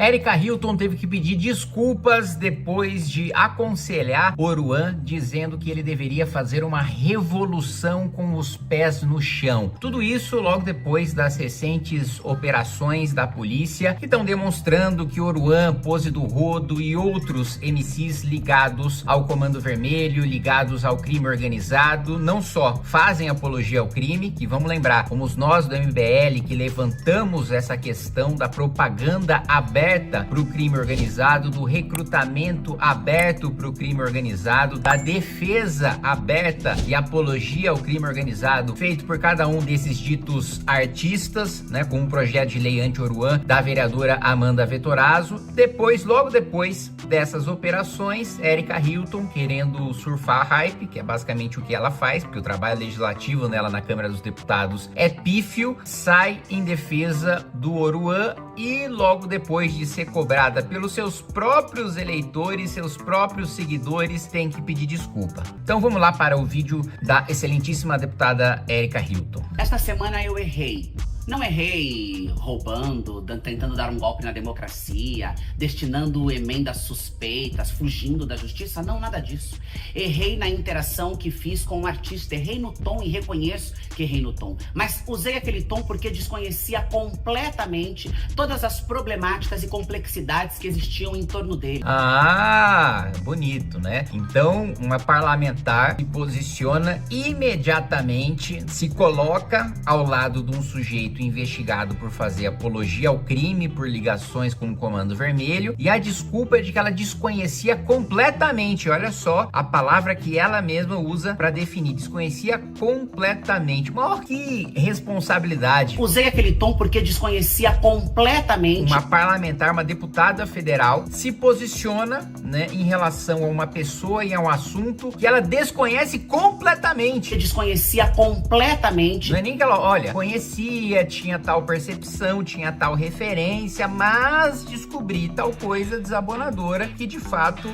Erika Hilton teve que pedir desculpas depois de aconselhar Oruan, dizendo que ele deveria fazer uma revolução com os pés no chão. Tudo isso logo depois das recentes operações da polícia, que estão demonstrando que Oruan, Pose do Rodo e outros MCs ligados ao Comando Vermelho, ligados ao crime organizado, não só fazem apologia ao crime, que vamos lembrar, fomos nós do MBL que levantamos essa questão da propaganda aberta para o crime organizado, do recrutamento aberto para o crime organizado, da defesa aberta e apologia ao crime organizado feito por cada um desses ditos artistas, né, com um projeto de lei anti-Oruan da vereadora Amanda Vettorazzo. Depois, logo depois dessas operações, Erika Hilton, querendo surfar a hype, que é basicamente o que ela faz, porque o trabalho legislativo nela na Câmara dos Deputados é pífio, sai em defesa do Oruan e logo depois de ser cobrada pelos seus próprios eleitores, seus próprios seguidores, tem que pedir desculpa. Então vamos lá para o vídeo da excelentíssima deputada Erika Hilton. Esta semana eu errei. Não errei roubando, tentando dar um golpe na democracia, destinando emendas suspeitas, fugindo da justiça, não, nada disso. Errei na interação que fiz com o artista, errei no tom e reconheço que errei no tom. Mas usei aquele tom porque desconhecia completamente todas as problemáticas e complexidades que existiam em torno dele. Ah, bonito, né? Então, uma parlamentar se posiciona imediatamente, se coloca ao lado de um sujeito investigado por fazer apologia ao crime por ligações com o Comando Vermelho, e a desculpa é de que ela desconhecia completamente, olha só a palavra que ela mesma usa para definir, desconhecia completamente. Mas que responsabilidade. Usei aquele tom porque desconhecia completamente. Uma parlamentar, uma deputada federal se posiciona, né, em relação a uma pessoa e a um assunto que ela desconhece completamente. Desconhecia completamente. Não é nem que ela, olha, conhecia, tinha tal percepção, tinha tal referência, mas descobri tal coisa desabonadora que de fato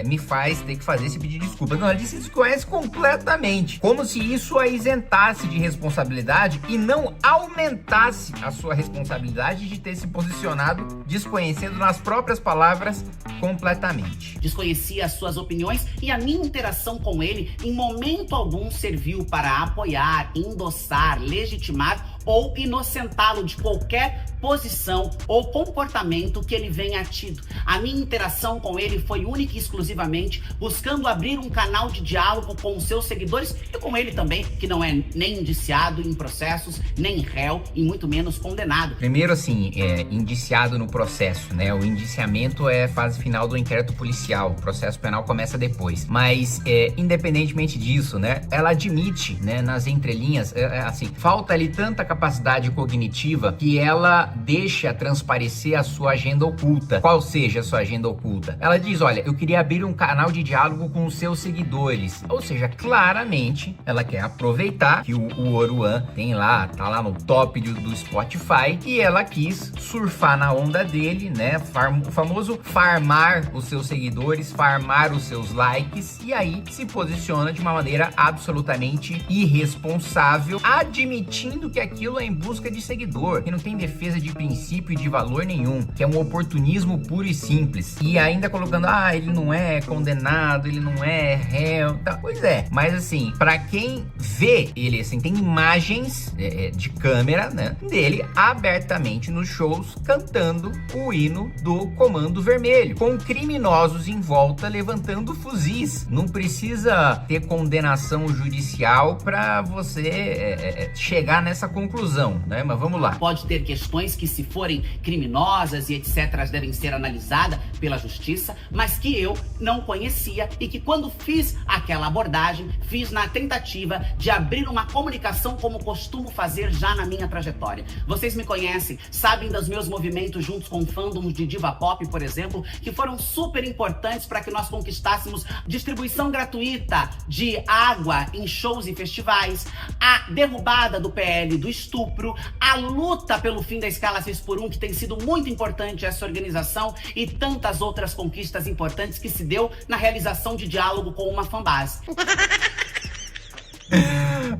me faz ter que fazer esse pedido de desculpa. Não, ela disse que desconhece completamente, como se isso a isentasse de responsabilidade e não aumentasse a sua responsabilidade de ter se posicionado desconhecendo, nas próprias palavras, completamente. Desconhecia as suas opiniões e a minha interação com ele em momento algum serviu para apoiar, endossar, legitimar ou inocentá-lo de qualquer posição ou comportamento que ele venha tido. A minha interação com ele foi única e exclusivamente buscando abrir um canal de diálogo com os seus seguidores e com ele também, que não é nem indiciado em processos, nem réu e muito menos condenado. Primeiro, assim, indiciado no processo, né? O indiciamento é fase final do inquérito policial, o processo penal começa depois. Mas, independentemente disso, né? Ela admite, né, nas entrelinhas, assim, falta ali tanta capacidade cognitiva que ela deixa transparecer a sua agenda oculta. Qual seja a sua agenda oculta? Ela diz, olha, eu queria abrir um canal de diálogo com os seus seguidores. Ou seja, claramente, ela quer aproveitar que o Oruan tem lá, tá lá no top do Spotify, e ela quis surfar na onda dele, né? O famoso farmar os seus seguidores, farmar os seus likes, e aí se posiciona de uma maneira absolutamente irresponsável, admitindo que aquilo é em busca de seguidor, que não tem defesa de princípio e de valor nenhum, que é um oportunismo puro e simples. E ainda colocando, ele não é condenado, ele não é réu, tá? Pois é, mas assim, pra quem vê ele, assim, tem imagens de câmera, né, dele abertamente nos shows cantando o hino do Comando Vermelho, com criminosos em volta levantando fuzis. Não precisa ter condenação judicial pra você chegar nessa conclusão, né? Mas vamos lá. Pode ter questões que, se forem criminosas e etc, devem ser analisadas pela justiça, mas que eu não conhecia e que, quando fiz aquela abordagem, fiz na tentativa de abrir uma comunicação como costumo fazer já na minha trajetória. Vocês me conhecem, sabem dos meus movimentos juntos com fandoms de diva pop, por exemplo, que foram super importantes para que nós conquistássemos distribuição gratuita de água em shows e festivais, a derrubada do PL do estupro, a luta pelo fim da escala 6x1, que tem sido muito importante essa organização, e tantas outras conquistas importantes que se deu na realização de diálogo com uma fanbase.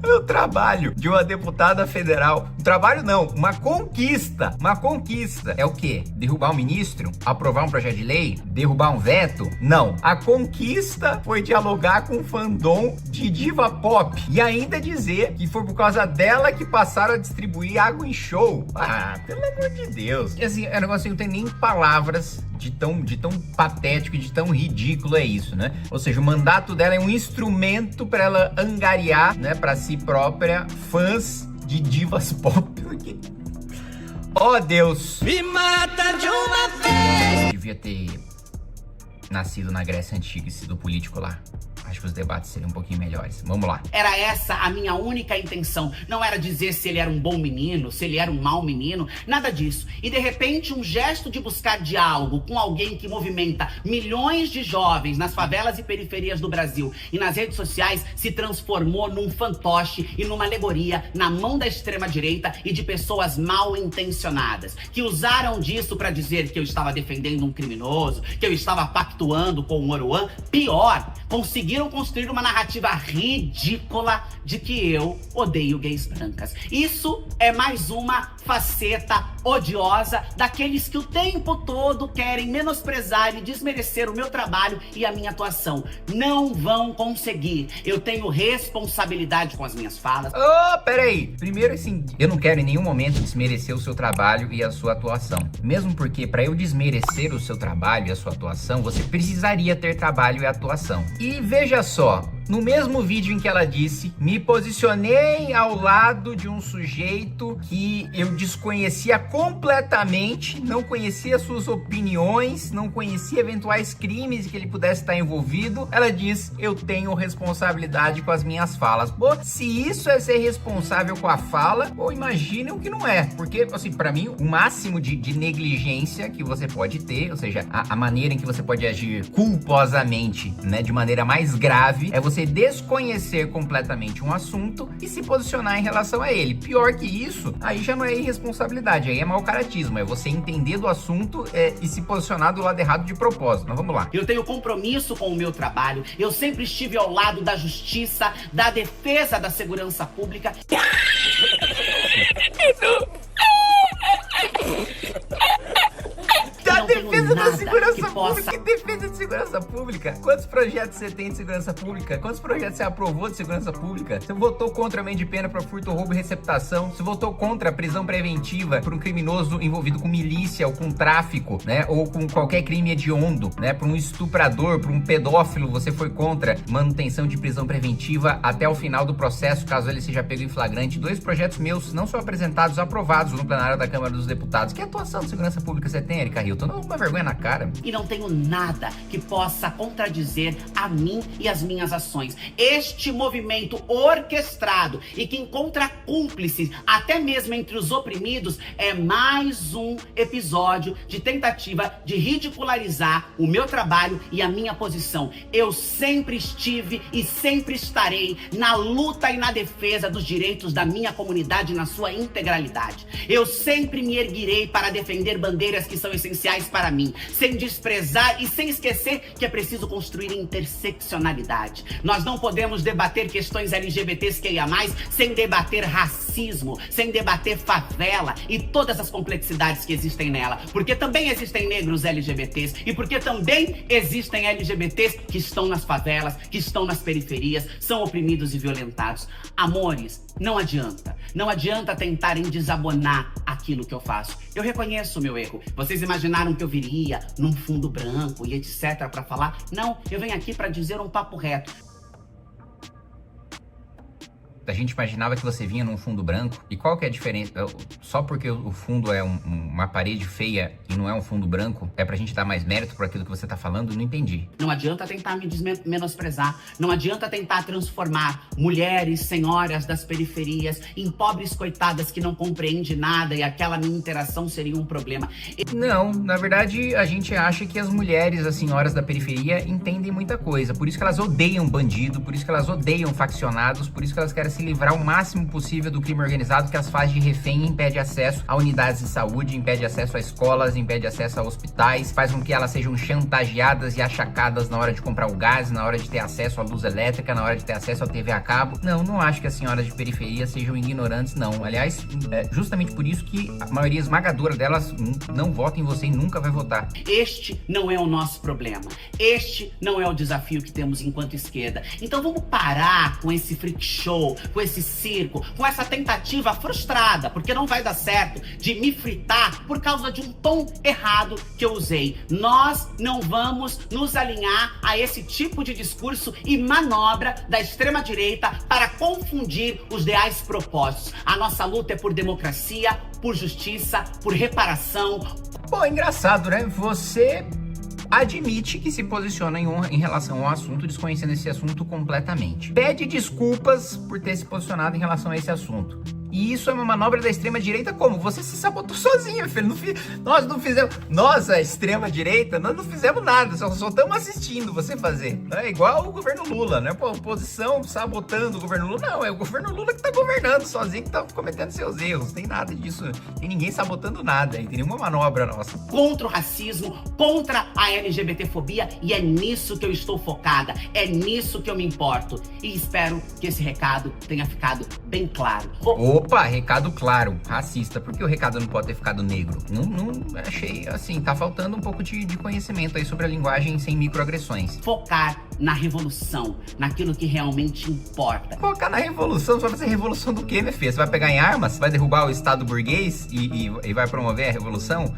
O trabalho de uma deputada federal, um trabalho não, uma conquista é o quê? Derrubar um ministro? Aprovar um projeto de lei? Derrubar um veto? Não, a conquista foi dialogar com o fandom de diva pop e ainda dizer que foi por causa dela que passaram a distribuir água em show. Ah, pelo amor de Deus. E assim, é um negócio que não tem nem palavras de tão patético e de tão ridículo é isso, né? Ou seja, o mandato dela é um instrumento para ela angariar, né, para si própria, fãs de divas pop. Oh, Deus! Me mata de uma vez! Devia ter nascido na Grécia Antiga e sido político lá. Acho que os debates seriam um pouquinho melhores. Vamos lá. Era essa a minha única intenção. Não era dizer se ele era um bom menino, se ele era um mau menino, nada disso. E de repente um gesto de buscar diálogo com alguém que movimenta milhões de jovens nas favelas e periferias do Brasil e nas redes sociais se transformou num fantoche e numa alegoria na mão da extrema-direita e de pessoas mal intencionadas, que usaram disso para dizer que eu estava defendendo um criminoso, que eu estava pactuando com o Oruan. Pior, conseguiram construir uma narrativa ridícula de que eu odeio gays brancas. Isso é mais uma faceta odiosa daqueles que o tempo todo querem menosprezar e desmerecer o meu trabalho e a minha atuação. Não vão conseguir. Eu tenho responsabilidade com as minhas falas. Oh, peraí. Primeiro, assim, eu não quero em nenhum momento desmerecer o seu trabalho e a sua atuação. Mesmo porque, para eu desmerecer o seu trabalho e a sua atuação, você precisaria ter trabalho e atuação. E veja só, no mesmo vídeo em que ela disse, me posicionei ao lado de um sujeito que eu desconhecia completamente, não conhecia suas opiniões, não conhecia eventuais crimes que ele pudesse estar envolvido. Ela diz, eu tenho responsabilidade com as minhas falas. Pô, se isso é ser responsável com a fala, pô, imaginem o que não é. Porque, assim, pra mim, o máximo de negligência que você pode ter, ou seja, a maneira em que você pode agir culposamente, né, de maneira mais grave, é você desconhecer completamente um assunto e se posicionar em relação a ele. Pior que isso, aí já não é irresponsabilidade, aí é mau caratismo, é você entender do assunto e se posicionar do lado errado de propósito. Mas vamos lá. Eu tenho compromisso com o meu trabalho, eu sempre estive ao lado da justiça, da defesa da segurança pública. Da defesa da segurança pública. Que defesa de segurança pública? Quantos projetos você tem de segurança pública? Quantos projetos você aprovou de segurança pública? Você votou contra a aumento de pena para furto, roubo e receptação? Você votou contra a prisão preventiva para um criminoso envolvido com milícia ou com tráfico, né? Ou com qualquer crime hediondo, né? Para um estuprador, para um pedófilo, você foi contra manutenção de prisão preventiva até o final do processo, caso ele seja pego em flagrante. 2 projetos meus não são apresentados, aprovados no plenário da Câmara dos Deputados. Que atuação de segurança pública você tem, Erika Hilton? Não, uma vergonha na cara. E não tenho nada que possa contradizer a mim e as minhas ações. Este movimento orquestrado e que encontra cúmplices até mesmo entre os oprimidos é mais um episódio de tentativa de ridicularizar o meu trabalho e a minha posição. Eu sempre estive e sempre estarei na luta e na defesa dos direitos da minha comunidade na sua integralidade. Eu sempre me erguirei para defender bandeiras que são essenciais para mim, sem desprezar e sem esquecer que é preciso construir interseccionalidade. Nós não podemos debater questões LGBTQIA+, sem debater racismo, sem debater favela e todas as complexidades que existem nela, porque também existem negros LGBTs e porque também existem LGBTs que estão nas favelas, que estão nas periferias, são oprimidos e violentados. Amores, não adianta tentarem desabonar aquilo que eu faço. Eu reconheço o meu erro. Vocês imaginaram que eu viria num fundo branco e etc para falar? Não, eu venho aqui para dizer um papo reto. A gente imaginava que você vinha num fundo branco. E qual que é a diferença? Só porque o fundo é uma parede feia e não é um fundo branco, é pra gente dar mais mérito por aquilo que você tá falando? Não entendi. Não adianta tentar me menosprezar. Não adianta tentar transformar mulheres, senhoras das periferias em pobres coitadas que não compreendem nada e aquela minha interação seria um problema. Não, na verdade, a gente acha que as mulheres, as senhoras da periferia, entendem muita coisa. Por isso que elas odeiam bandido, por isso que elas odeiam faccionados, por isso que elas querem se se livrar o máximo possível do crime organizado, que as faz de refém e impede acesso a unidades de saúde, impede acesso a escolas, impede acesso a hospitais, faz com que elas sejam chantageadas e achacadas na hora de comprar o gás, na hora de ter acesso à luz elétrica, na hora de ter acesso à TV a cabo. Não acho que as senhoras de periferia sejam ignorantes, não. Aliás, é justamente por isso que a maioria esmagadora delas não vota em você e nunca vai votar. Este não é o nosso problema. Este não é o desafio que temos enquanto esquerda. Então vamos parar com esse freak show, com esse circo, com essa tentativa frustrada, porque não vai dar certo, de me fritar por causa de um tom errado que eu usei. Nós não vamos nos alinhar a esse tipo de discurso e manobra da extrema-direita para confundir os ideais propostos. A nossa luta é por democracia, por justiça, por reparação. Pô, engraçado, né? Você admite que se posiciona em relação ao assunto, desconhecendo esse assunto completamente. Pede desculpas por ter se posicionado em relação a esse assunto. E isso é uma manobra da extrema-direita como? Você se sabotou sozinho, filho. Nós não fizemos... Nós, a extrema-direita, nós não fizemos nada. Só estamos assistindo você fazer. É igual o governo Lula, né? Pô, a oposição sabotando o governo Lula. Não, é o governo Lula que tá governando sozinho, que tá cometendo seus erros. Tem nada disso. Tem ninguém sabotando nada. Tem nenhuma manobra nossa. Contra o racismo, contra a LGBTfobia. E é nisso que eu estou focada. É nisso que eu me importo. E espero que esse recado tenha ficado bem claro. Opa, recado claro, racista. Por que o recado não pode ter ficado negro? Não achei, assim, tá faltando um pouco de conhecimento aí sobre a linguagem sem microagressões. Focar na revolução, naquilo que realmente importa. Focar na revolução? Você vai fazer revolução do quê, minha filha? Você vai pegar em armas? Você vai derrubar o Estado burguês e vai promover a revolução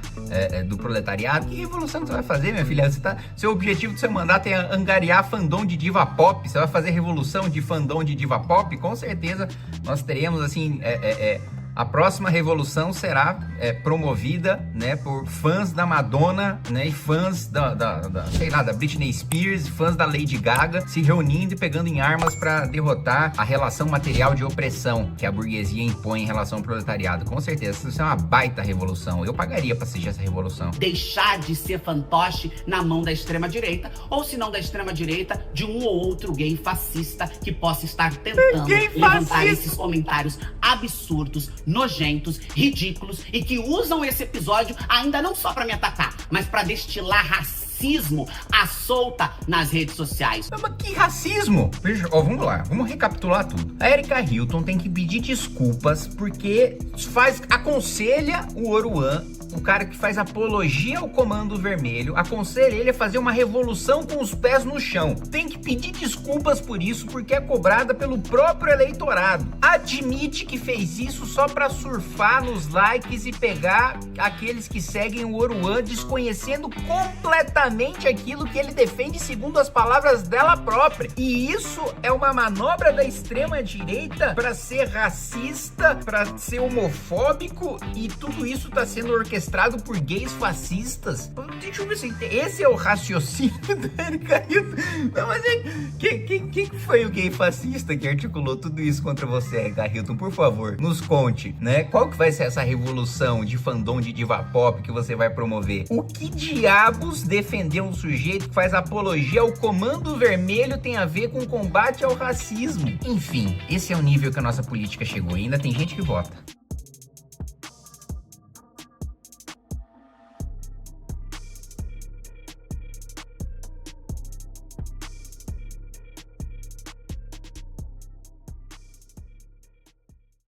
do proletariado? Que revolução que você vai fazer, minha filha? Seu objetivo do seu mandato é angariar fandom de diva pop. Você vai fazer revolução de fandom de diva pop? Com certeza nós teremos, assim... A próxima revolução será promovida, né, por fãs da Madonna, né, e fãs sei lá, da Britney Spears, fãs da Lady Gaga, se reunindo e pegando em armas para derrotar a relação material de opressão que a burguesia impõe em relação ao proletariado. Com certeza, isso é uma baita revolução. Eu pagaria para assistir essa revolução. Deixar de ser fantoche na mão da extrema-direita, ou se não da extrema-direita, de um ou outro gay fascista que possa estar tentando levantar esses comentários absurdos, nojentos, ridículos e que usam esse episódio ainda não só pra me atacar, mas pra destilar racismo à solta nas redes sociais. Mas que racismo? Veja, vamos lá, vamos recapitular tudo. A Erika Hilton tem que pedir desculpas porque aconselha o Oruan, o cara que faz apologia ao Comando Vermelho, aconselha ele a fazer uma revolução com os pés no chão. Tem que pedir desculpas por isso porque é cobrada pelo próprio eleitorado. Admite que fez isso só pra surfar nos likes e pegar aqueles que seguem o Oruan, desconhecendo completamente aquilo que ele defende segundo as palavras dela própria. E isso é uma manobra da extrema-direita pra ser racista, pra ser homofóbico, e tudo isso tá sendo orquestrado por gays fascistas. Deixa eu ver se esse é o raciocínio da Erika Hilton. Não, mas quem foi o gay fascista que articulou tudo isso contra você, Erika Hilton? Por favor, nos conte, né? Qual que vai ser essa revolução de fandom de diva pop que você vai promover? O que diabos defender um sujeito que faz apologia ao Comando Vermelho tem a ver com combate ao racismo? Enfim, esse é o nível que a nossa política chegou. Ainda tem gente que vota.